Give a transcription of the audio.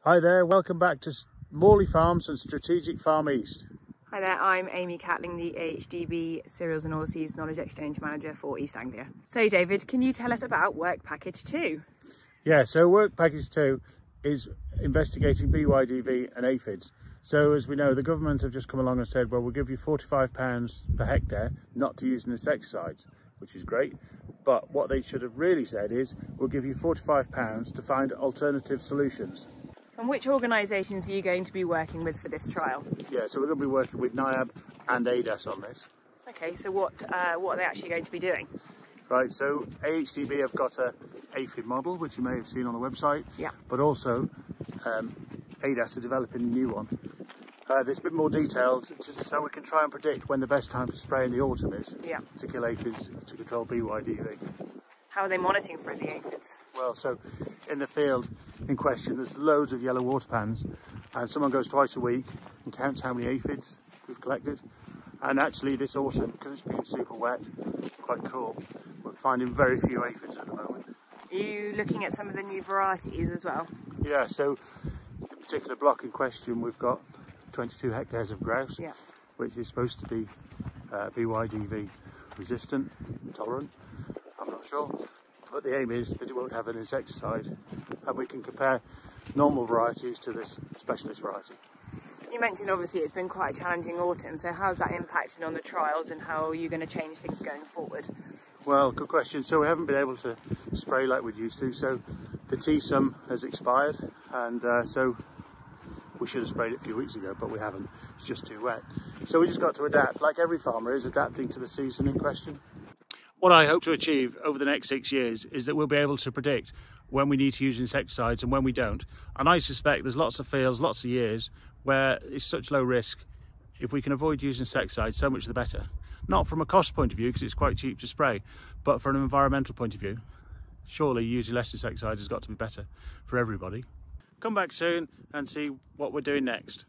Hi there, welcome back to Morley Farms and Strategic Farm East. Hi there, I'm Amy Catling, the AHDB Cereals and Oilseeds Knowledge Exchange Manager for East Anglia. So David, can you tell us about Work Package 2? Yeah, so Work Package 2 is investigating BYDV and aphids. So as we know, the government have just come along and said, well, we'll give you £45 per hectare not to use insecticides, which is great. But what they should have really said is, we'll give you £45 to find alternative solutions. And which organisations are you going to be working with for this trial? Yeah, so we're going to be working with NIAB and ADAS on this. Okay, so what are they actually going to be doing? Right, so AHDB have got a aphid model, which you may have seen on the website. Yeah. But also, ADAS are developing a new one. There's a bit more details, so we can try and predict when the best time to spray in the autumn is. Yeah. To kill aphids, to control BYDV. How are they monitoring for the aphids? Well, so in the field in question, there's loads of yellow water pans, and someone goes twice a week and counts how many aphids we've collected. And actually this autumn, because it's been super wet, quite cool, we're finding very few aphids at the moment. Are you looking at some of the new varieties as well? Yeah, so the particular block in question, we've got 22 hectares of grouse, yeah, which is supposed to be BYDV resistant, tolerant, I'm not sure. But the aim is that it won't have an insecticide, and we can compare normal varieties to this specialist variety. You mentioned obviously it's been quite a challenging autumn, so how's that impacting on the trials and how are you going to change things going forward? Well, good question. So we haven't been able to spray like we'd used to, so the T-sum has expired, and so we should have sprayed it a few weeks ago, but we haven't. It's just too wet. So we just got to adapt, like every farmer is adapting to the season in question. What I hope to achieve over the next 6 years is that we'll be able to predict when we need to use insecticides and when we don't. And I suspect there's lots of fields, lots of years where it's such low risk. If we can avoid using insecticides, so much the better. Not from a cost point of view, because it's quite cheap to spray, but from an environmental point of view, surely using less insecticides has got to be better for everybody. Come back soon and see what we're doing next.